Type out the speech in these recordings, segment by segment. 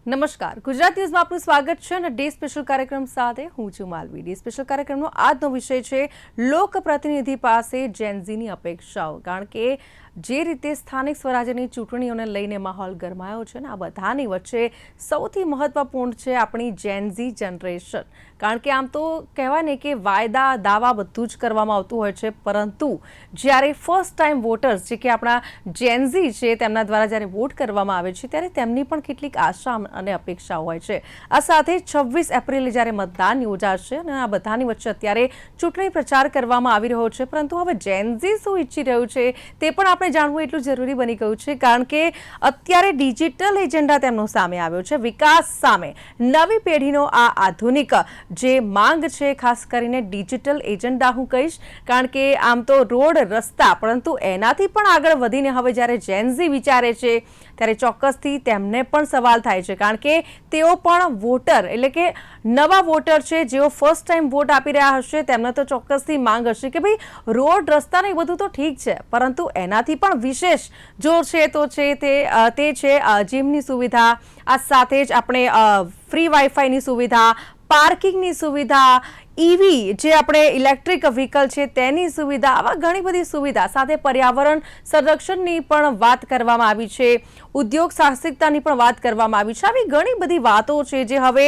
નમસ્કાર, ગુજરાત ન્યૂઝમાં આપનું સ્વાગત છે અને ડે સ્પેશિયલ કાર્યક્રમ સાથે હું છું માલવી। ડે સ્પેશિયલ કાર્યક્રમનો આજનો વિષય છે લોકપ્રતિનિધિ પાસે જેનઝીની અપેક્ષાઓ। કારણ કે જે રીતે સ્થાનિક સ્વરાજ્યની ચૂંટણીઓને લઈને માહોલ ગરમાયો છે ને આ બધાની વચ્ચે સૌથી મહત્વપૂર્ણ છે આપણી જેનઝી જનરેશન। કારણ કે આમ તો કહેવાય ને કે વાયદા દાવા બધું જ કરવામાં આવતું હોય છે, પરંતુ જ્યારે ફર્સ્ટ ટાઈમ વોટર્સ જે કે આપણા જેનઝી છે તેમના દ્વારા જ્યારે વોટ કરવામાં આવે છે ત્યારે તેમની પણ કેટલીક આશા અને અપેક્ષાઓ હોય છે। આ સાથે 26 એપ્રિલે જ્યારે મતદાન યોજાશે અને આ બધાની વચ્ચે અત્યારે ચૂંટણી પ્રચાર કરવામાં આવી રહ્યો છે, પરંતુ હવે જેનઝી શું ઈચ્છી રહ્યું છે તે પણ આપણે જાણવું એટલું જરૂરી બની ગયું છે। કારણ કે અત્યારે ડિજિટલ એજન્ડા તેમનો સામે આવ્યો છે, વિકાસ સામે નવી પેઢીનો આ આધુનિક જે માંગ છે, ખાસ કરીને ડિજિટલ એજન્ડા હું કહીશ। કારણ કે આમ તો રોડ રસ્તા, પરંતુ એનાથી પણ આગળ વધીને હવે જ્યારે જેનઝી વિચારે છે ત્યારે ચોક્કસથી તેમને પણ સવાલ થાય છે, કારણ કે તેઓ પણ વોટર એટલે કે નવા વોટર છે, જેઓ ફર્સ્ટ ટાઈમ વોટ આપી રહ્યા હશે તેમને તો ચોક્કસથી માંગ હશે કે ભાઈ રોડ રસ્તા ને બધું તો ઠીક છે, પરંતુ એનાથી પણ વિશેષ જો છે તો છે તે છે જીમની સુવિધા, આ સાથે જ આપણે ફ્રી વાઈફાઈની સુવિધા, પાર્કિંગની સુવિધા, ઈવી જે આપણે ઇલેક્ટ્રિક વ્હીકલ છે તેની સુવિધા, આવા ઘણી બધી સુવિધા સાથે પર્યાવરણ સંરક્ષણની પણ વાત કરવામાં આવી છે, ઉદ્યોગ સાહસિકતાની પણ વાત કરવામાં આવી છે। આવી ઘણી બધી વાતો છે જે હવે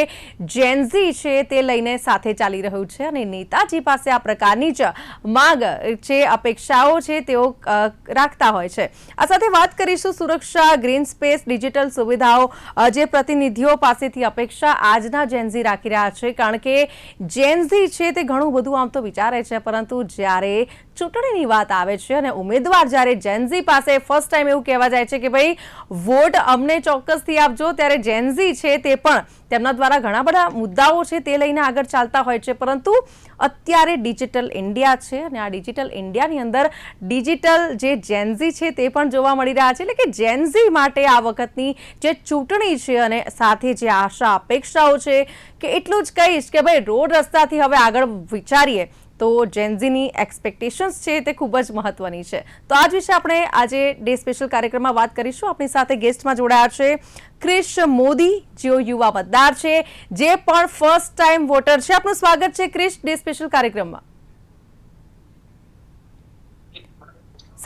જેનઝી છે તે લઈને સાથે ચાલી રહ્યું છે અને નેતાજી પાસે આ પ્રકારની જ માંગ છે, અપેક્ષાઓ છે તેઓ રાખતા હોય છે। આ સાથે વાત કરીશું સુરક્ષા, ગ્રીન સ્પેસ, ડિજિટલ સુવિધાઓ જે પ્રતિનિધિઓ પાસેથી અપેક્ષા આજના જેનઝી રાખી રહ્યા છે। કારણ કે જેનઝી છે તે ઘણું બધું આમ તો વિચારે છે, પરંતુ જ્યારે ચૂંટણીની વાત આવે છે અને ઉમેદવાર જ્યારે જેનઝી પાસે ફર્સ્ટ ટાઈમ એવું કહેવા જાય છે કે ભાઈ વોટ અમને ચોક્કસથી આપજો, ત્યારે જેનઝી છે તે પણ તેમના દ્વારા ઘણા બધા મુદ્દાઓ છે તે લઈને આગળ ચાલતા હોય છે। પરંતુ અત્યારે ડિજિટલ ઇન્ડિયા છે અને આ ડિજિટલ ઇન્ડિયાની અંદર ડિજિટલ જે જેનઝી છે તે પણ જોવા મળી રહ્યા છે, એટલે કે જેનઝી માટે આ વખતની જે ચૂંટણી છે અને સાથે જે આશા અપેક્ષાઓ છે કે એટલું જ કહીશ કે ભાઈ રોડ રસ્તાથી હવે આગળ વિચારીએ તો જેનઝીની એક્સપેક્ટેશન્સ છે તે ખૂબ જ મહત્વની છે। તો આજ વિશે આપણે આજે ડે સ્પેશિયલ કાર્યક્રમમાં વાત કરીશું। આપણી સાથે ગેસ્ટમાં જોડાયા છે ક્રિશ મોદી, જેઓ યુવા મતદાર છે, જે પણ ફર્સ્ટ ટાઈમ વોટર છે। આપનું સ્વાગત છે ક્રિશ ડે સ્પેશિયલ કાર્યક્રમમાં।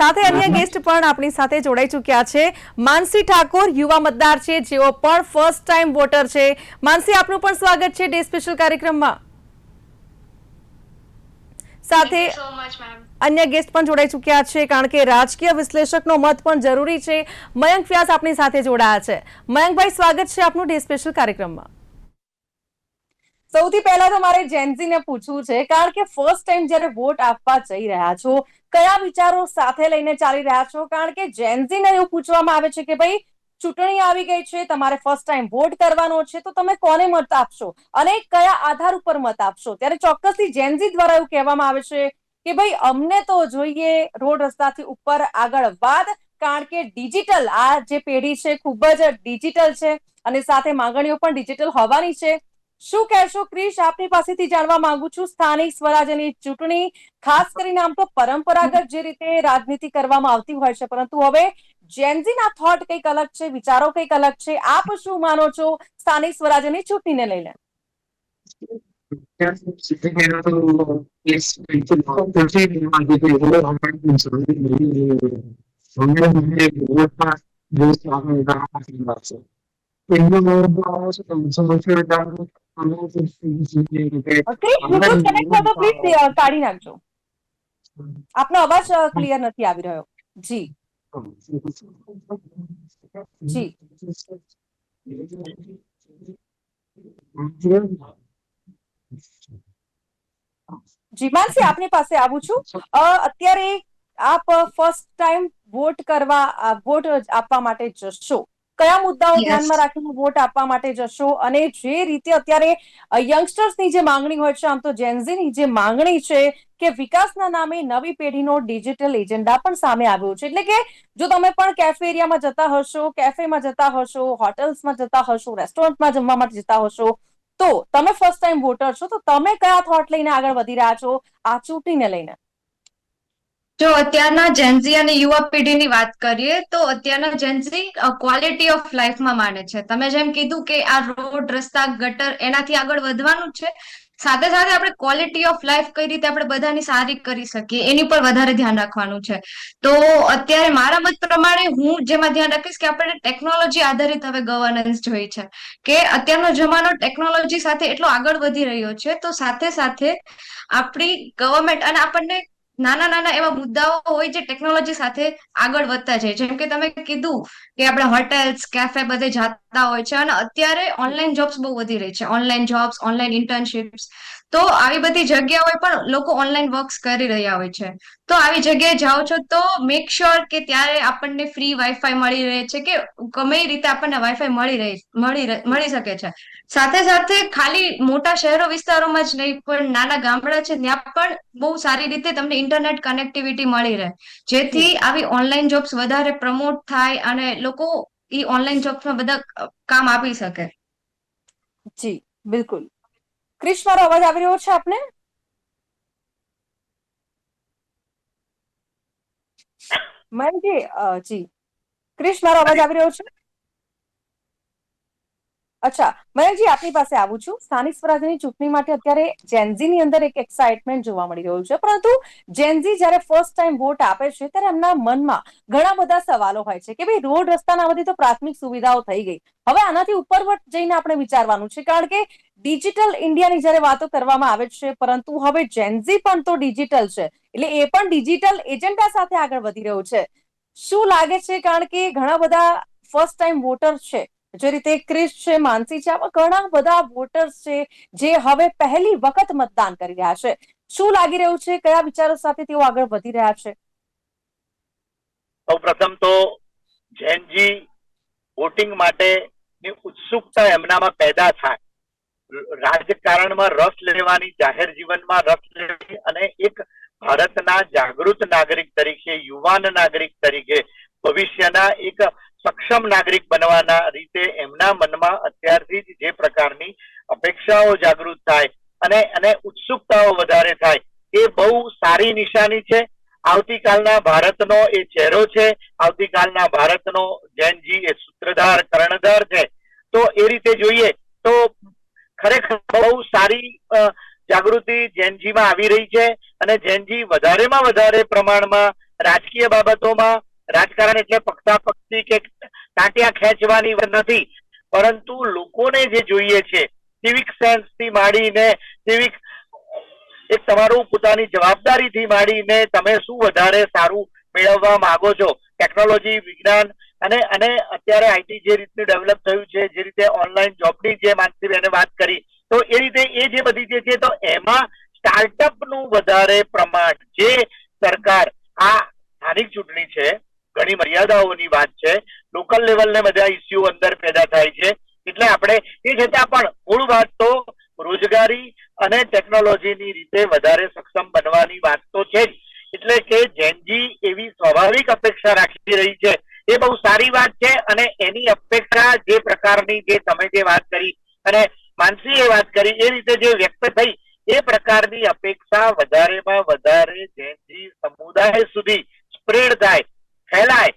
સાથે અન્ય ગેસ્ટ પણ આપણી સાથે જોડાઈ ચૂક્યા છે, માનસી ઠાકોર, યુવા મતદાર છે, જેઓ પણ ફર્સ્ટ ટાઈમ વોટર છે। માનસી, આપનું પણ સ્વાગત છે ડે સ્પેશિયલ કાર્યક્રમમાં। સાથે અન્ય ગેસ્ટ પણ જોડાઈ ચૂક્યા છે, કારણ કે રાજકીય વિશ્લેષકનો મત પણ જરૂરી છે। મયંક વ્યાસ આપણી સાથે જોડાયા છે। મયંકભાઈ, સ્વાગત છે આપનું ડે સ્પેશિયલ કાર્યક્રમમાં। સૌથી પહેલા તો મારે જેનઝીને પૂછવું છે, કારણ કે ફર્સ્ટ ટાઈમ જ્યારે વોટ આપવા જઈ રહ્યા છો, કયા વિચારો સાથે લઈને ચાલી રહ્યા છો? કારણ કે જેનઝીને એવું પૂછવામાં આવે છે કે ભાઈ ચૂંટણી આવી ગઈ છે, તમારે ફર્સ્ટ ટાઈમ વોટ કરવાનો છે, તો તમે કોને મત આપશો અને કયા આધાર ઉપર મત આપશો? ત્યારે ચોક્કસથી જેનઝી દ્વારા એવું કહેવામાં આવે છે કે ભાઈ અમને તો જોઈએ રોડ રસ્તાથી ઉપર આગળ વાત, કારણ કે ડિજિટલ આ જે પેઢી છે ખૂબ જ ડિજિટલ છે અને સાથે માંગણીઓ પણ ડિજિટલ હોવાની છે। શું કહેશો ક્રિશ? આપની પાસેથી જાણવા માંગુ છું સ્થાનિક સ્વરાજ્યની ચૂંટણી, ખાસ કરીને આમ તો પરંપરાગત જે રીતે રાજનીતિ કરવામાં આવતી હોય છે, પરંતુ હવે જેનઝીના થોટ કંઈક અલગ છે, વિચારો કંઈક અલગ છે। આપ શું માનો છો સ્થાનિક સ્વરાજ્યની ચૂંટણીને લઈને? ક્રિશ, બ્લુટૂથ કનેક્ટ કરો તો પ્લીઝ કાઢી નાખજો, આપનો અવાજ ક્લિયર નથી આવી રહ્યો। જી જી જી માનસી, આપની પાસે આવું છું। અત્યારે આપ ફર્સ્ટ ટાઈમ વોટ આપવા માટે જશો, કયા મુદ્દાઓ ધ્યાનમાં રાખીને વોટ આપવા માટે જશો? અને જે રીતે અત્યારે યંગસ્ટર્સની જે માંગણી હોય છે, આમ તો જેનઝીની જે માંગણી છે કે વિકાસના નામે નવી પેઢીનો ડિજિટલ એજન્ડા પણ સામે આવ્યો છે, એટલે કે જો તમે પણ કેફે એરિયામાં જતા હશો, કેફેમાં જતા હશો, હોટલ્સમાં જતા હશો, રેસ્ટોરન્ટમાં જમવા માટે જતા હશો, તો તમે ફર્સ્ટ ટાઈમ વોટર છો, તો તમે કયા થોટ લઈને આગળ વધી રહ્યા છો આ ચૂંટણીને લઈને? જો અત્યારના જેન્ઝી અને યુવા પેઢીની વાત કરીએ તો અત્યારના જેન્ઝી ક્વોલિટી ઓફ લાઈફમાં માને છે. તમે જેમ કીધું કે આ રોડ, રસ્તા, ગટર એનાથી આગળ વધવાનું જ છે, સાથે સાથે આપણે ક્વોલિટી ઓફ લાઈફ કઈ રીતે આપણે બધાની સારી કરી શકીએ એની પર વધારે ધ્યાન રાખવાનું છે. તો અત્યારે મારા મત પ્રમાણે હું જેમાં ધ્યાન રાખીશ કે આપણે ટેકનોલોજી આધારિત હવે ગવર્નન્સ જોઈ છે, કે અત્યારનો જમાનો ટેકનોલોજી સાથે એટલો આગળ વધી રહ્યો છે, તો સાથે સાથે આપણી ગવર્મેન્ટ અને આપણને નાના નાના એવા મુદ્દાઓ હોય જે ટેકનોલોજી સાથે આગળ વધતા જાય. જેમ કે તમે કીધું કે આપણે હોટેલ્સ, કેફે બધે જતા હોય છે, અને અત્યારે ઓનલાઈન જોબ્સ બહુ વધી રહી છે, ઓનલાઈન જોબ્સ, ઓનલાઈન ઇન્ટર્નશિપ્સ. તો આવી બધી જગ્યાઓએ પણ લોકો ઓનલાઈન વર્ક્સ કરી રહ્યા હોય છે. તો આવી જગ્યાએ જાઓ છો તો મેક શ્યોર કે ત્યારે આપણને ફ્રી વાઈફાઈ મળી રહે છે, કે ગમે એ રીતે આપણને વાઈફાઈ મળી શકે છે. સાથે સાથે ખાલી મોટા શહેરો વિસ્તારોમાં જ નહીં, પણ નાના ગામડા છે ત્યાં પણ બહુ સારી રીતે તમને ઇન્ટરનેટ કનેક્ટિવિટી મળી રહે, જી જેથી આવી ઓનલાઈન જોબ્સ વધારે પ્રમોટ થાય અને લોકો ઈ ઓનલાઈન જોબ્સમાં બધા કામ આપી શકે. જી બિલકુલ. ક્રિશ, મારો અવાજ આવી રહ્યો છે આપને? મયંકજી, જી ક્રિશ, મારો અવાજ આવી રહ્યો છે? અચ્છા મયંકજી, આપની પાસે આવું છું. સ્થાનિક સ્વરાજ્યની ચૂંટણી માટે અત્યારે જેનઝીની અંદર એક એક્સાઇટમેન્ટ જોવા મળી રહ્યું છે, પરંતુ જેનઝી જયારે ફર્સ્ટ ટાઈમ વોટ આપે છે ત્યારે એમના મનમાં ઘણા બધા સવાલો હોય છે કે ભાઈ રોડ રસ્તાના બધી તો પ્રાથમિક સુવિધાઓ થઈ ગઈ, હવે આનાથી ઉપરવટ જઈને આપણે વિચારવાનું છે, કારણ કે ડિજિટલ ઇન્ડિયાની જયારે વાતો કરવામાં આવે છે, પરંતુ હવે જેનઝી પણ તો ડિજિટલ છે, એટલે એ પણ ડિજિટલ એજન્ડા સાથે આગળ વધી રહ્યું છે. શું લાગે છે, કારણ કે ઘણા બધા ફર્સ્ટ ટાઈમ વોટર છે, જે રીતે ક્રિશ છે, માનસી છે, આવા ઘણા બધા વોટર્સ છે જે હવે પહેલી વખત મતદાન કરી રહ્યા છે. શું લાગી રહ્યું છે, કયા વિચારો સાથે તેઓ આગળ વધી રહ્યા છે? સૌ પ્રથમ તો જેનજી વોટિંગ માટેની ઉત્સુકતા એમનામાં પેદા થાય, રાજકારણમાં રસ લેવાની, જાહેર જીવનમાં રસ લેવાની, અને એક ભારતના જાગૃત નાગરિક તરીકે, યુવાન નાગરિક તરીકે, ભવિષ્યના એક સક્ષમ નાગરિક બનવાના રીતે એમના મનમાં અત્યારથી જ જે પ્રકારની અપેક્ષાઓ જાગૃત થાય અને ઉત્સુકતાઓ વધારે થાય, એ બહુ સારી નિશાની છે. આવતીકાલના ભારતનો એ ચહેરો છે, આવતીકાલના ભારતનો જેનજી એ સૂત્રધાર, કર્ણધાર છે. તો એ રીતે જોઈએ તો ખરેખર બહુ સારી જાગૃતિ જેનજીમાં આવી રહી છે, અને જેનજી વધારેમાં વધારે પ્રમાણમાં રાજકીય બાબતોમાં, રાજકારણ એટલે પક્ષાપક્ષી કે ટાંટિયા ખેંચવાની નથી, પરંતુ લોકોને જે જોઈએ છે, સિવિક સેન્સ થી માંડીને, સિવિક એક તમારું પોતાની જવાબદારીથી માંડીને તમે શું વધારે સારું મેળવવા માંગો છો, ટેકનોલોજી, વિજ્ઞાન અને અત્યારે આઈટી જે રીતનું ડેવલપ થયું છે, જે રીતે ઓનલાઈન જોબની જે માનસીબેને વાત કરી, તો એ રીતે એ જે બધી જે છે, તો એમાં સ્ટાર્ટઅપ નું વધારે પ્રમાણ, જે સરકાર, આ સ્થાનિક ચૂંટણી છે, ઘણી મર્યાદાઓની વાત છે, લોકલ લેવલને બધા ઇસ્યુ અંદર પેદા થાય છે, એટલે આપણે એ છતાં પણ મૂળ વાત તો રોજગારી અને ટેકનોલોજીની રીતે વધારે સક્ષમ બનવાની વાત તો છે જ. એટલે કે જેનજી એવી સ્વાભાવિક અપેક્ષા રાખી રહી છે, એ બહુ સારી વાત છે. અને એની અપેક્ષા જે પ્રકારની, જે તમે જે વાત કરી અને માનસી એ વાત કરી, એ રીતે જે વ્યક્ત થઈ, એ પ્રકારની અપેક્ષા વધારેમાં વધારે જેનજી સમુદાય સુધી સ્પ્રેડ થાય, ફેલાય,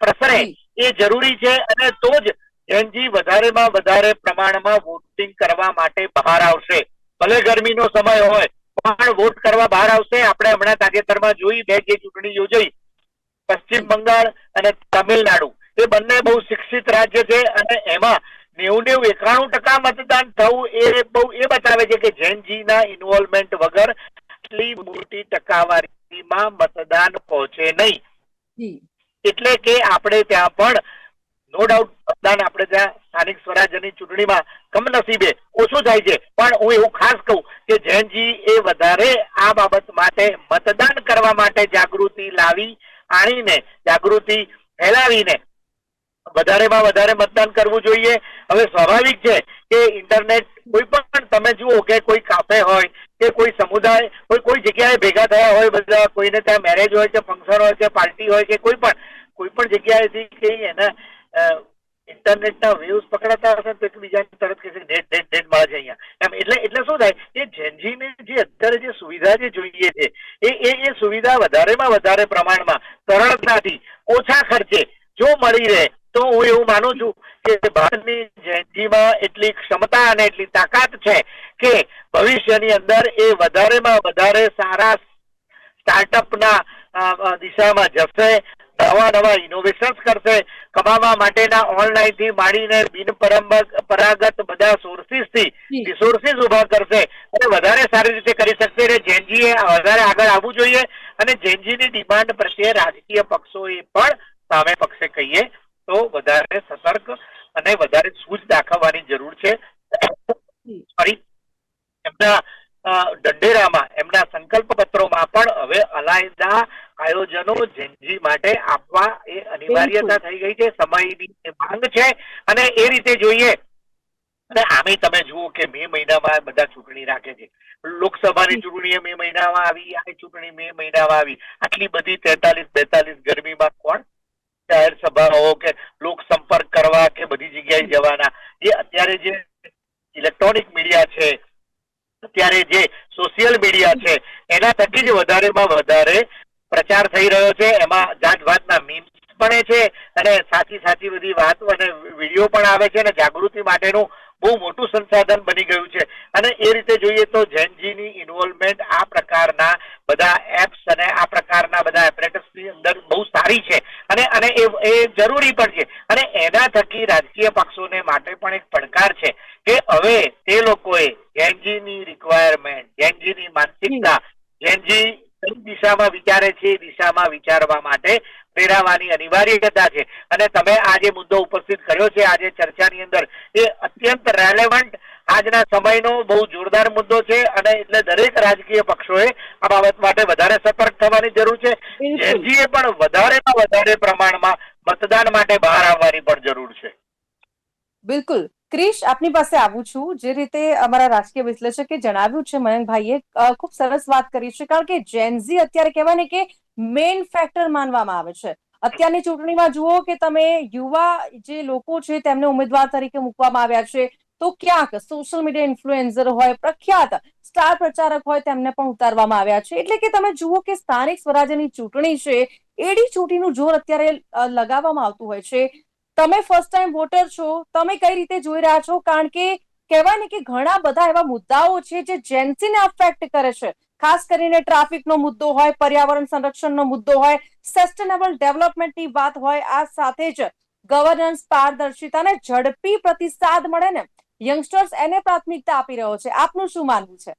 પ્રસરે, જી એ જરૂરી છે. અને તો જ જેનજી વધારેમાં વધારે પ્રમાણમાં વોટિંગ કરવા માટે બહાર આવશે. ભલે ગરમીનો સમય હોય પણ વોટ કરવા બહાર આવશે. આપણે હમણાં તાજેતરમાં જોઈ, બે જે ચૂંટણી યોજાઈ, પશ્ચિમ જી બંગાળ અને તમિલનાડુ, એ બંને બહુ શિક્ષિત રાજ્ય છે, અને એમાં 90-91% મતદાન થવું એ બહુ એ બતાવે છે કે જેનજી ના ઇન્વોલ્વમેન્ટ વગર આટલી મોટી ટકાવારીમાં મતદાન પહોંચે નહીં. જી એટલે કે આપણે ત્યાં પણ નો ડાઉટ મતદાન આપણે ત્યાં સ્થાનિક સ્વરાજ્યની ચૂંટણીમાં કમનસીબે ઓછું થાય છે, પણ હું એવું ખાસ કહું કે જેનજી એ વધારે આ બાબત માટે, મતદાન કરવા માટે જાગૃતિ લાવી, આણીને જાગૃતિ ફેલાવીને વધારેમાં વધારે મતદાન કરવું જોઈએ. હવે સ્વાભાવિક છે કે ઇન્ટરનેટ, કોઈ પણ તમે જુઓ કે કોઈ કાફે હોય કે કોઈ સમુદાય, કોઈ જગ્યાએ ભેગા થયા હોય બધા, કોઈને ત્યાં મેરેજ હોય છે, ફંક્શન હોય છે, પાર્ટી હોય કે કોઈ પણ જગ્યાએથી કે એના ઇન્ટરનેટના વેવ્સ પકડાતા હશે તો એકબીજાને તરત કહેશે નેટ નેટ નેટ મળે છે અહીંયા એમ. એટલે શું થાય કે જેનજીને જે અત્યારે જે સુવિધા જે જોઈએ છે, એ સુવિધા વધારેમાં વધારે પ્રમાણમાં સરળતાથી ઓછા ખર્ચે જો મળી રહે તો હું એવું માનું છું કે ભારતની જેનજીમાં એટલી ક્ષમતા અને એટલી તાકાત છે કે ભવિષ્યની અંદર એ વધારેમાં વધારે સારા સ્ટાર્ટઅપના દિશામાં જશે, નવા ઇનોવેશન્સ કરશે, કમાવા માટેના ઓનલાઈન થી માંડીને બિનપરંપરાગત બધા સોર્સિસથી રિસોર્સિસ ઉભા કરશે અને વધારે સારી રીતે કરી શકશે. એટલે જેનજીએ વધારે આગળ આવવું જોઈએ અને જેનજીની ડિમાન્ડ પ્રત્યે રાજકીય પક્ષોએ પણ સામે પક્ષે કહીએ તો વધારે સતર્ક અને વધારે સૂઝ દાખવવાની જરૂર છે. એમના ઢંઢેરામાં, એમના સંકલ્પ પત્રોમાં પણ હવે અલાયદા આયોજનો જેનજી માટે આપવા એ અનિવાર્યતા થઈ ગઈ છે, સમયની માંગ છે અને એ રીતે જોઈએ. અને આમે તમે જુઓ કે મે મહિનામાં બધા ચૂંટણી રાખે છે. લોકસભાની ચૂંટણી મે મહિનામાં આવી, આ ચૂંટણી મે મહિનામાં આવી. આટલી બધી 43-42 ગરમીમાં કોણ જાહેર સભાઓ કે લોક સંપર્ક કરવા કે બધી જગ્યાએ જવાના? એ અત્યારે જે ઇલેક્ટ્રોનિક મીડિયા છે, અત્યારે જે સોશિયલ મીડિયા છે, એના થકી જ વધારેમાં વધારે પ્રચાર થઈ રહ્યો છે. એમાં જાતભાતના મીમ્સ પણ છે અને સાચી બધી વાતો અને વિડીયો પણ આવે છે અને જાગૃતિ માટેનું બહુ મોટું સંસાધન બની ગયું છે. અને એ રીતે જોઈએ તો જેનજીની ઇન્વોલ્વમેન્ટ આ પ્રકારના બધા એપ્સ અને આ પ્રકારના બધા એપરેટસની અંદર બહુ સારી છે અને એ જરૂરી પણ છે. અને એના થકી રાજકીય પક્ષોને માટે પણ એક પડકાર છે કે હવે તે લોકોએ જેનજીની રિક્વાયરમેન્ટ, જેનજીની માનસિકતા, જેનજી કઈ દિશામાં વિચારે છે એ દિશામાં વિચારવા માટે પ્રેરાવાની અનિવાર્યતા છે. અને તમે આ જે મુદ્દો ઉપસ્થિત કર્યો છે આજે ચર્ચાની અંદર, એ અત્યંત રેલેવન્ટ આજના સમયનો બહુ જોરદાર મુદ્દો છે અને એટલે દરેક રાજકીય પક્ષોએ આ બાબત માટે વધારે સતર્ક થવાની જરૂર છે. જેનજીએ પણ વધારેમાં વધારે પ્રમાણમાં મતદાન માટે બહાર આવવાની પણ જરૂર છે. બિલકુલ. ક્રિશ, આપની પાસે આવું છું. જે રીતે અમારા રાજકીય વિશ્લેષકે જણાવ્યું છે, મયંકભાઈએ ખૂબ સરસ વાત કરી છે, કારણ કે જેનઝી અત્યારે કહેવાય ને કે મેઇન ફેક્ટર માનવામાં આવે છે. અત્યારની ચૂંટણીમાં જુઓ કે તમે યુવા જે લોકો છે તેમને ઉમેદવાર તરીકે મૂકવામાં આવ્યા છે, તો ક્યાંક સોશિયલ મીડિયા ઇન્ફ્લુએન્સર હોય, પ્રખ્યાત સ્ટાર પ્રચારક હોય, તેમને પણ ઉતારવામાં આવ્યા છે. એટલે કે તમે જુઓ કે સ્થાનિક સ્વરાજ્યની ચૂંટણી છે, એડી ચૂંટણીનું જોર અત્યારે લગાવવામાં આવતું હોય છે. તમે ફર્સ્ટ ટાઈમ વોટર છો, તમે કઈ રીતે જોઈ રહ્યા છો? કારણ કે કહેવાય ને કે ઘણા બધા એવા મુદ્દાઓ છે જે જેન્સીને અફેક્ટ કરે છે. ખાસ કરીને ટ્રાફિકનો મુદ્દો હોય, પર્યાવરણ સંરક્ષણનો મુદ્દો હોય, સસ્ટેનેબલ ડેવલપમેન્ટની વાત હોય, આ સાથે જ ગવર્નન્સ, પારદર્શિતા અને ઝડપી પ્રતિસાદ મળે ને, યંગસ્ટર્સ એને પ્રાથમિકતા આપી રહ્યો છે. આપનું શું માનવું છે?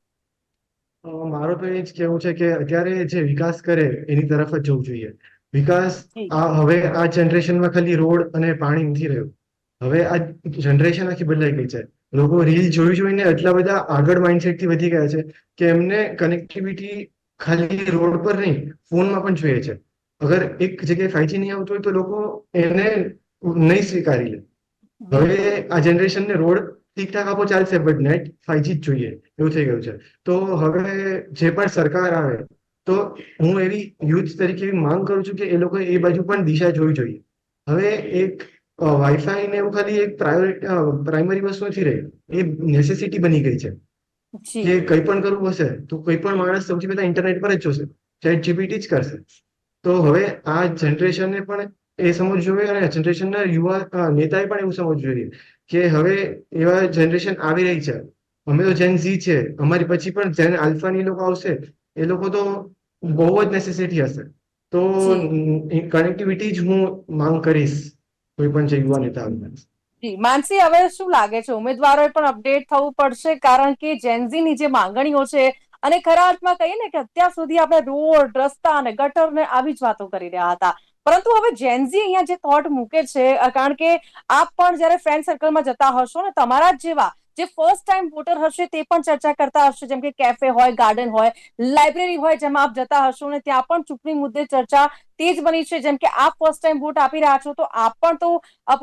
મારું તો એ જ કેવું છે કે અત્યારે જે વિકાસ કરે એની તરફ જ જવું જોઈએ. વિકાસ હવે આ જનરેશનમાં ખાલી રોડ અને પાણી નથી રહ્યું. હવે આ જનરેશન આખી બદલાઈ ગઈ છે. લોકો રીલ જોઈને એટલા બધા આગળ માઇન્ડસેટ થી વધી ગયા છે કે એમને કનેક્ટિવિટી ખાલી રોડ પર નહીં, ફોનમાં પણ જોઈએ છે. અગર એક જગ્યાએ 5G નહીં આવતું હોય તો લોકો એને નહીં સ્વીકારી લે. હવે આ જનરેશનને રોડ ઠીકઠાક આપો ચાલશે, બટ નેટ 5G જ જોઈએ એવું થઈ ગયું છે. તો હવે જે પણ સરકાર આવે તો હું એવી યુથ તરીકે એવી માંગ કરું છું કે એ લોકો એ બાજુ પણ દિશા જોવી જોઈએ. હવે એક વાઈફાઈ ને એવું ખાલી એક પ્રાઇમરી વસ્તુ નથી રહી, એ નેસેસિટી બની ગઈ છે કે કંઈ પણ કરવું હશે તો કોઈ પણ માણસ સૌથી પહેલા ઇન્ટરનેટ પર જ જોશે, ચેટ જીપીટી જ કરશે. તો હવે આ જનરેશનને પણ એ સમજવું જોઈએ અને જનરેશનના યુવા નેતાએ પણ એવું સમજવું જોઈએ કે હવે એવા જનરેશન આવી રહી છે. અમે તો જેન ઝી છે, અમારી પછી પણ જેન આલ્ફાની લોકો આવશે, એ લોકો તો બહુ જ નેસેસિટી હશે. તો કનેક્ટિવિટી જ હું માંગ કરીશ કોઈ પણ જે યુવા નેતા આવે. જી માનસી, હવે શું લાગે છે? ઉમેદવારોએ પણ અપડેટ થવું પડશે, કારણ કે જેનઝીની જે માંગણીઓ છે, અને ખરા અર્થમાં કહીએ ને કે અત્યાર સુધી આપણે રોડ, રસ્તા અને ગટર ને આવી જ વાતો કરી રહ્યા હતા, પરંતુ હવે જેનઝી અહીંયા જે થોટ મૂકે છે, કારણ કે આપ પણ જયારે ફ્રેન્ડ સર્કલમાં જતા હશો ને, તમારા જ જેવા જે ફર્સ્ટ ટાઈમ વોટર હશે તે પણ ચર્ચા કરતા હશે, જેમ કે કેફે હોય, ગાર્ડન હોય, લાઇબ્રેરી હોય, જેમાં આપ જતા હશો ને ત્યાં પણ ચૂંટણી મુદ્દે ચર્ચા તેજ બની છે. જેમ કે આપ ફર્સ્ટ ટાઈમ વોટ આપી રહ્યા છો, તો આપ પણ તો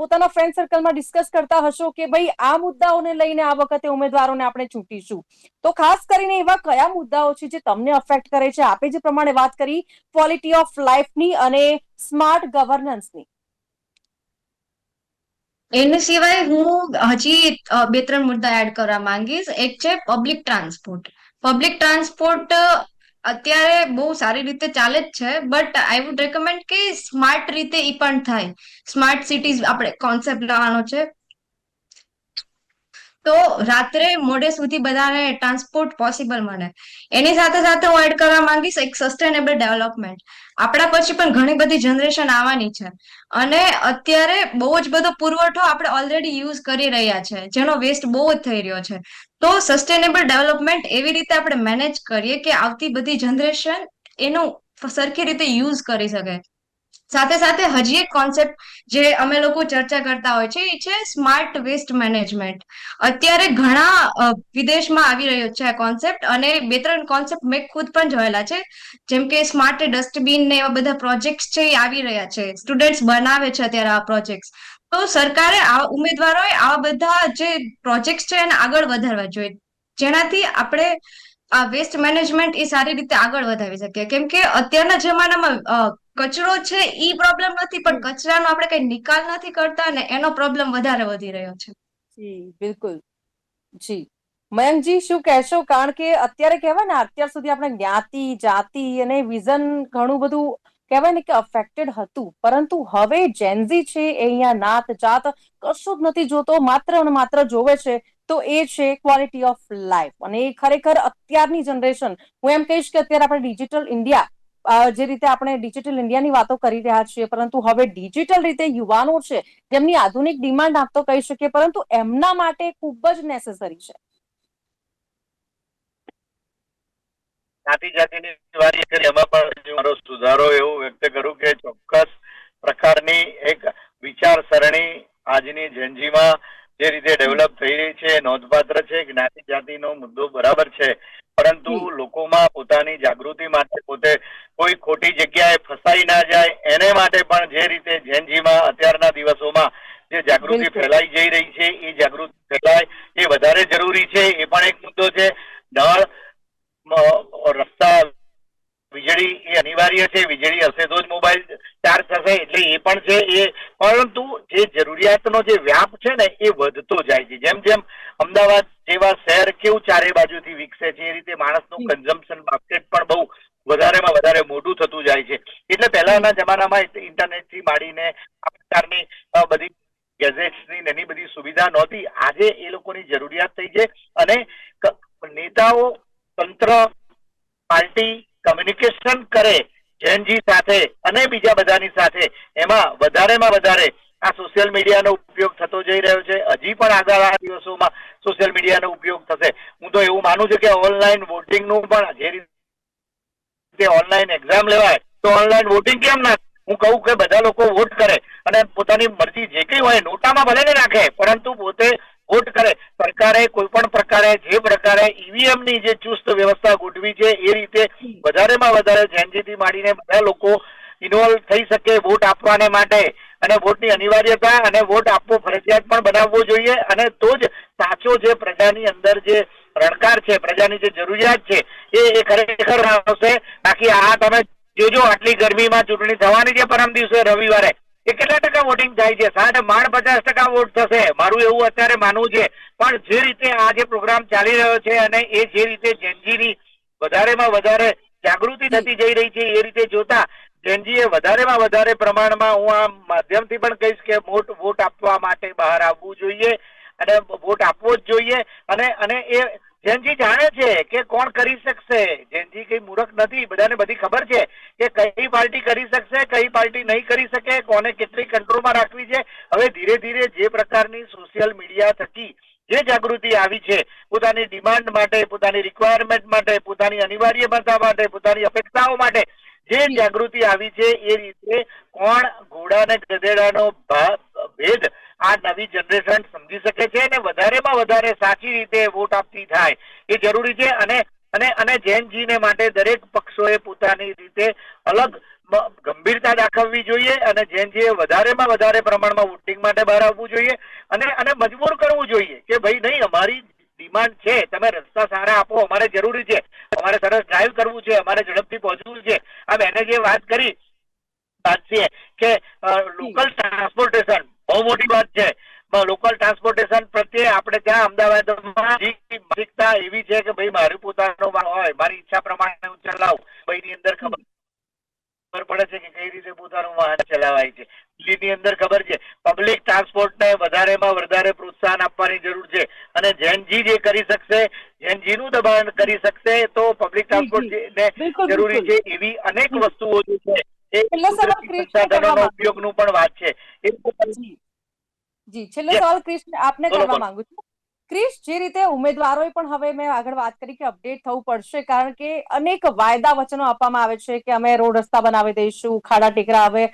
પોતાના ફ્રેન્ડ સર્કલમાં ડિસ્કસ કરતા હશો કે ભાઈ આ મુદ્દાઓને લઈને આ વખતે ઉમેદવારોને આપણે ચૂંટીશું. તો ખાસ કરીને એવા કયા મુદ્દાઓ છે જે તમને અફેક્ટ કરે છે? આપે જે પ્રમાણે વાત કરી ક્વોલિટી ઓફ લાઈફની અને સ્માર્ટ ગવર્નન્સની. એની સિવાય હું હજી 2-3 મુદ્દા એડ કરવા માંગીશ. એક છે પબ્લિક ટ્રાન્સપોર્ટ. પબ્લિક ટ્રાન્સપોર્ટ અત્યારે બહુ સારી રીતે ચાલે જ છે, બટ આઈ વુડ રેકમેન્ડ કે સ્માર્ટ રીતે ઈ પણ થાય. સ્માર્ટ સિટીઝ આપણે કોન્સેપ્ટ લાવવાનો છે. તો રાત્રે મોડે સુધી બધાને ટ્રાન્સપોર્ટ પોસિબલ મળે. એની સાથે સાથે હું એડ કરવા માંગીશ એક સસ્ટેનેબલ ડેવલપમેન્ટ. આપણા પછી પણ ઘણી બધી જનરેશન આવવાની છે, અને અત્યારે બહુ જ બધો પુરવઠો આપણે ઓલરેડી યુઝ કરી રહ્યા છે, જેનો વેસ્ટ બહુ જ થઈ રહ્યો છે. તો સસ્ટેનેબલ ડેવલપમેન્ટ એવી રીતે આપણે મેનેજ કરીએ કે આવતી બધી જનરેશન એનું સરખી રીતે યુઝ કરી શકે. સાથે સાથે હજી એક કોન્સેપ્ટ જે અમે લોકો ચર્ચા કરતા હોય છે એ છે સ્માર્ટ વેસ્ટ મેનેજમેન્ટ. અત્યારે ઘણા વિદેશમાં આવી રહ્યો છે આ કોન્સેપ્ટ, અને 2-3 કોન્સેપ્ટ મેં ખુદ પણ જોયેલા છે. જેમ કે સ્માર્ટ ડસ્ટબિન ને એવા બધા પ્રોજેક્ટ છે એ આવી રહ્યા છે. સ્ટુડન્ટ્સ બનાવે છે અત્યારે આ પ્રોજેક્ટ. તો સરકારે ઉમેદવારોએ આવા બધા જે પ્રોજેક્ટ છે એને આગળ વધારવા જોઈએ, જેનાથી આપણે આ વેસ્ટ મેનેજમેન્ટ એ સારી રીતે આગળ વધાવી શકીએ. કેમ કે અત્યારના જમાનામાં કચરો છે ઈ પ્રોબ્લેમ નથી, પણ કચરાનો આપણે કઈ નિકાલ નથી કરતા ને એનો પ્રોબ્લેમ વધારે વધી રહ્યો છે. જી બિલકુલ. જી મયંકજી, શું કહેશો? કારણ કે અત્યારે કહેવાય ને, અત્યાર સુધી આપણે જ્ઞાતિ, જાતિ અને વિઝન ઘણું બધું કહેવાય ને કે અફેક્ટેડ હતું, પરંતુ હવે જેનઝી છે એ અહીંયા નાત જાત કશું જ નથી જોતો, માત્ર અને માત્ર જોવે છે તો એ છે ક્વોલિટી ઓફ લાઈફ. અને એ ખરેખર અત્યારની જનરેશન, હું એમ કહીશ કે અત્યારે આપણે ડિજિટલ ઇન્ડિયા, જે રીતે આપણે ડિજિટલ ઇન્ડિયાની વાતો કરી રહ્યા છીએ, પરંતુ હવે ડિજિટલ રીતે યુવાનો છે જેમની આધુનિક ડિમાન્ડ આપ તો કહી શકીએ, પરંતુ એમના માટે ખૂબ જ નેસેસરી છે. જાતિની વારી કરી, એમાં પણ મારો સુધારો એવું વ્યક્ત કરું કે ચોક્કસ પ્રકારની એક વિચારસરણી આજની જનજીમાં જે રીતે ડેવલપ થઈ રહી છે નોંધપાત્ર છે. જ્ઞાતિ જાતિનો મુદ્દો બરાબર છે, પરંતુ લોકોમાં પોતાની જાગૃતિ માટે પોતે કોઈ ખોટી જગ્યાએ ફસાઈ ના જાય એને માટે પણ જે રીતે જનજીમાં અત્યારના દિવસોમાં જે જાગૃતિ ફેલાઈ જઈ રહી છે એ જાગૃતિ ફેલાય એ વધારે જરૂરી છે. એ પણ એક મુદ્દો છે. નળ, રસ્તા, વીજળી એ અનિવાર્ય છે. વીજળી હશે તો જ મોબાઈલ ચાર્જ થશે, એટલે એ પણ છે એ. પરંતુ જે જરૂરિયાતનો જે વ્યાપ છે ને એ વધતો જાય છે. જેમ જેમ અમદાવાદ જેવા શહેર કેવું ચારે બાજુથી વિકસે છે, એ રીતે માણસનું કન્ઝમ્પશન બાસ્કેટ પણ બહુ વધારેમાં વધારે મોટું થતું જાય છે. એટલે પહેલાના જમાનામાં ઇન્ટરનેટથી માંડીને આ પ્રકારની બધી ગેજેટ્સની એની બધી સુવિધા નહોતી. આજે એ લોકોની જરૂરિયાત થઈ છે, અને નેતાઓ, તંત્ર, પાર્ટી કમ્યુનિકેશન કરે જેનજી સાથે અને બીજા બધાની સાથે, એમાં વધારેમાં વધારે આ સોશિયલ મીડિયાનો ઉપયોગ થતો જઈ રહ્યો છે. હજી પણ આગળના દિવસોમાં સોશિયલ મીડિયાનો ઉપયોગ થશે. હું તો એવું માનું છું કે ઓનલાઈન વોટિંગનું પણ, જે રીતે ઓનલાઈન એક્ઝામ લેવાય તો ઓનલાઈન વોટિંગ કેમ ના? હું કહું કે બધા લોકો વોટ કરે અને પોતાની મરજી જે કઈ હોય નોટામાં ભલે ને નાખે, પરંતુ પોતે વોટ કરે. સરકારે કોઈ પણ પ્રકારે જે પ્રકારે ઈવીએમ ની જે ચુસ્ત વ્યવસ્થા ગોઠવી છે એ રીતે વધારેમાં વધારે જેનજીથી માંડીને બધા લોકો ઇન્વોલ્વ થઈ શકે વોટ આપવાને માટે. અને વોટની અનિવાર્યતા અને વોટ આપવો ફરજિયાત પણ બનાવવો જોઈએ, અને તો જ સાચો જે પ્રજાની અંદર જે રણકાર છે, પ્રજાની જે જરૂરિયાત છે એ ખરેખર આવશે. બાકી આ તમે જોજો, આટલી ગરમીમાં ચૂંટણી થવાની છે પરમ દિવસે રવિવારે, એ કેટલા ટકા વોટિંગ થાય છે? 50% વોટ થશે, મારું એવું અત્યારે માનવું છે. પણ જે રીતે આ જે પ્રોગ્રામ ચાલી રહ્યો છે અને એ જે રીતે જેનજીની વધારેમાં વધારે જાગૃતિ થતી જઈ રહી છે, એ રીતે જોતા જેનજી એ વધારેમાં વધારે પ્રમાણમાં, હું આ માધ્યમથી પણ કહીશ કે વોટ આપવા માટે બહાર આવવું જોઈએ, અને વોટ આપવો જ જોઈએ. અને એ જેનજી જાણે છે કે કોણ કરી શકશે. જેનજી કઈ મૂર્ખ નથી, બધાને બધી ખબર છે કે કઈ પાર્ટી કરી શકશે, કઈ પાર્ટી નહીં કરી શકે, કોને કેટલી કંટ્રોલમાં રાખવી છે. હવે ધીરે ધીરે જે પ્રકારની સોશિયલ મીડિયા થકી જે જાગૃતિ આવી છે, પોતાની ડિમાન્ડ માટે, પોતાની રિક્વાયરમેન્ટ માટે, પોતાની અનિવાર્યતા માટે, પોતાની અપેક્ષાઓ માટે જે જાગૃતિ આવી છે, એ રીતે કોણ ઘોડા અને ગધેડાનો ભેદ આ નવી જનરેશન સમજી શકે છે, અને વધારેમાં વધારે સાચી રીતે વોટ આપતી થાય એ જરૂરી છે. અને જૈનજીને માટે દરેક પક્ષોએ પોતાની રીતે અલગ ગંભીરતા દાખવવી જોઈએ, અને જૈનજીએ વધારેમાં વધારે પ્રમાણમાં વોટિંગ માટે બહાર આવવું જોઈએ, અને મજબૂર કરવું જોઈએ કે ભાઈ નહીં, અમારી ડિમાન્ડ છે, તમે રસ્તા સારા આપો, અમારે જરૂરી છે, અમારે સરસ ડ્રાઈવ કરવું છે, અમારે ઝડપથી પહોંચવું છે. આ બેને જે વાત કરી છે કે લોકલ ટ્રાન્સપોર્ટેશન બહુ મોટી વાત છે. લોકલ ટ્રાન્સપોર્ટેશન પ્રત્યે આપણે ત્યાં અમદાવાદમાં માનસિકતા એવી છે કે ભાઈ મારું પોતાનો વાહન હોય, મારી ઈચ્છા પ્રમાણે હું ચલાવું. ભાઈની અંદર ખબર પડે છે કે કઈ રીતે પોતાનું વાહન ચલાવાય છે. દિલ્હીની અંદર ખબર છે પબ્લિક ટ્રાન્સપોર્ટને વધારેમાં વધારે પ્રોત્સાહન આપવાની જરૂર છે, અને જેનજી જે કરી શકશે, જેનજી નું દબાણ કરી શકશે તો પબ્લિક ટ્રાન્સપોર્ટ ને બિલકુલ, જરૂરી બિલકુલ. છે એવી અનેક વસ્તુઓ જે છે એ છેલ્લો સવાલ કુદરતી ક્રિશને કરવા સંસાધનોનો માંગુ ઉપયોગનું પણ વાત છે. એ જી જી છેલ્લો Yes. સવાલ ક્રિશ આપને બોલો, કરવા બોલો. માંગુ છું. ક્રિશ, જે રીતે ઉમેદવારોએ પણ હવે મેં આગળ વાત કરી કે અપડેટ થવું પડશે, કારણ કે અનેક વાયદા વચનો આપવામાં આવે છે કે અમે રોડ રસ્તા બનાવી દઈશું, ખાડા ટેકરા હવે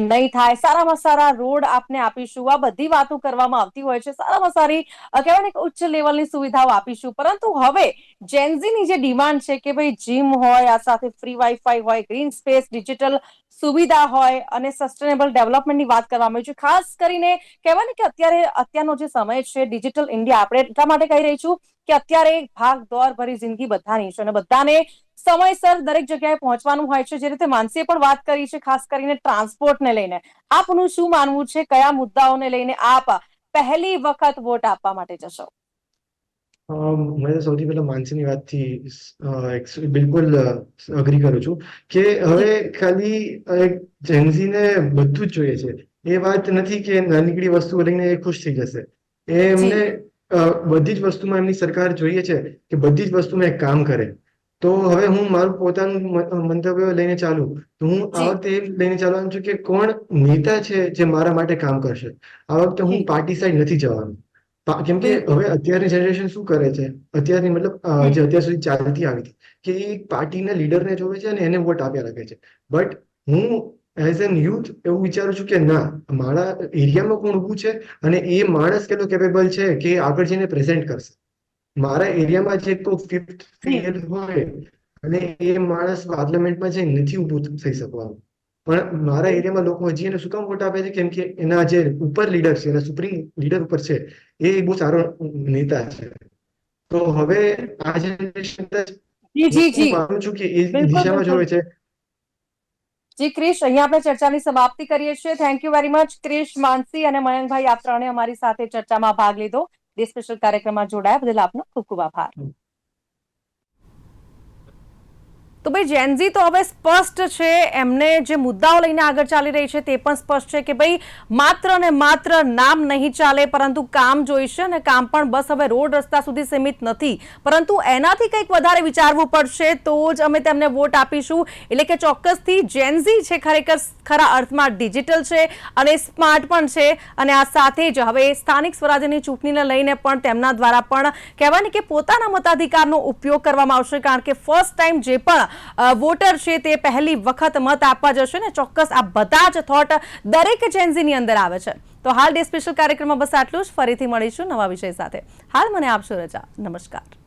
નહીં થાય, સારામાં સારા રોડ આપને આપીશું, આ બધી વાતો કરવામાં આવતી હોય છે, સારામાં સારી કહેવાય ને કે ઉચ્ચ લેવલની સુવિધાઓ આપીશું. પરંતુ હવે જેનઝીની જે ડિમાન્ડ છે કે ભાઈ જીમ હોય, આ સાથે ફ્રી વાઈફાઈ હોય, ગ્રીન સ્પેસ, ડિજિટલ સુવિધા હોય અને સસ્ટેનેબલ ડેવલપમેન્ટની વાત કરવામાં આવી છે. ખાસ કરીને કહેવાય ને કે અત્યારનો જે સમય છે ડિજિટલ ઇન્ડિયા, આપણે એટલા માટે કહી રહી છું કે અત્યારે ભાગ દોડ ભરી જિંદગી બધાની છે અને બધાને સમયસર દરેક જગ્યાએ પહોંચવાનું હોય છે. જે રીતે માનસીએ પણ વાત કરી છે ખાસ કરીને ટ્રાન્સપોર્ટને લઈને, આપનું શું માનવું છે? કયા મુદ્દાઓને લઈને આપ પહેલી વખત વોટ આપવા માટે જશો? મેં તો સૌથી પહેલા માનસીની વાતથી બિલકુલ અગ્રી કરું છું કે હવે ખાલી જેન્ઝીને બધું જ જોઈએ છે. એ વાત નથી કે નાનકડી વસ્તુઓ લઈને એ ખુશ થઈ જશે. એમને બધી જ વસ્તુમાં એમની સરકાર જોઈએ છે કે બધી જ વસ્તુમાં એક કામ કરે. તો હવે હું મારું પોતાનું મંતવ્ય લઈને ચાલુ તો હું આ જી. વખતે એ લઈને ચાલવાનું છું કે કોણ નેતા છે જે મારા માટે કામ કરશે. આ વખતે હું જી. પાર્ટી સાઈડ નથી જવાનું. કેમ કે બિલકુલ. હવે અત્યારની જનરેશન શું કરે છે, અત્યારની મતલબ હમ. જે અત્યાર સુધી ચાલતી આવી હતી કે એક પાર્ટીના લીડરને જોવે છે અને એને વોટ આપ્યા રાખે છે. બટ હું એઝ એન યુથ એવું વિચારું છું કે ના, મારા એરિયામાં કોણ ઊભું છે અને એ માણસ કેટલો કેપેબલ છે કે એ આગળ જઈને પ્રેઝન્ટ કરશે. મારા એરિયામાં જે કોઈ ફિફ્થ જી. ફેલ હોય અને એ માણસ પાર્લામેન્ટમાં જઈને નથી ઊભું થઈ શકવાનું, પણ મારા એરિયામાં લોકો હજી એને શું કામ વોટ આપે છે? કેમ કે એના જે ઉપર લીડર છે, એના સુપ્રીમ લીડર ઉપર છે, એ બહુ સારો નેતા છે. તો હવે આ જનરેશન જી જી હું જી માનું છું કે એ બિલકુલ દિશામાં બિલકુલ. જોવે છે. જી ક્રિશ, અહીંયા આપણે ચર્ચાની સમાપ્તિ કરીએ છીએ. Thank you very much Krish, Mansi અને મયંકભાઈ, આપ ત્રણે અમારી સાથે ચર્ચામાં ભાગ લીધો. ડે સ્પેશિયલ કાર્યક્રમમાં જોડાયા બદલ આપનો ખૂબ ખૂબ આભાર. તો ભાઈ જેનઝી તો હવે સ્પષ્ટ છે, એમને જે મુદ્દાઓ લઈને આગળ ચાલી રહી છે તે પણ સ્પષ્ટ છે કે ભાઈ માત્ર ને માત્ર નામ નહીં ચાલે, પરંતુ કામ જોઈશે, અને કામ પણ બસ હવે રોડ રસ્તા સુધી સીમિત નથી, પરંતુ એનાથી કંઈક વધારે વિચારવું પડશે તો જ અમે તેમને વોટ આપીશું. એટલે કે ચોક્કસથી જેનઝી છે ખરેખર ખરા અર્થમાં ડિજિટલ છે અને સ્માર્ટ પણ છે, અને આ સાથે જ હવે સ્થાનિક સ્વરાજ્યની ચૂંટણીને લઈને પણ તેમના દ્વારા પણ કહેવાય ને કે પોતાના મતાધિકારનો ઉપયોગ કરવામાં આવશે, કારણ કે ફર્સ્ટ ટાઈમ જે પણ વોટર છે તે પહેલી વખત મત આપવા જશે ને. ચોક્કસ આ બધા જ થોટ દરેક જેનઝીની અંદર આવે છે. તો હાલ ડે સ્પેશિયલ કાર્યક્રમમાં બસ આટલું જ. ફરીથી મળીશું નવા વિષય સાથે. હાલ મને આપશો રજા. નમસ્કાર.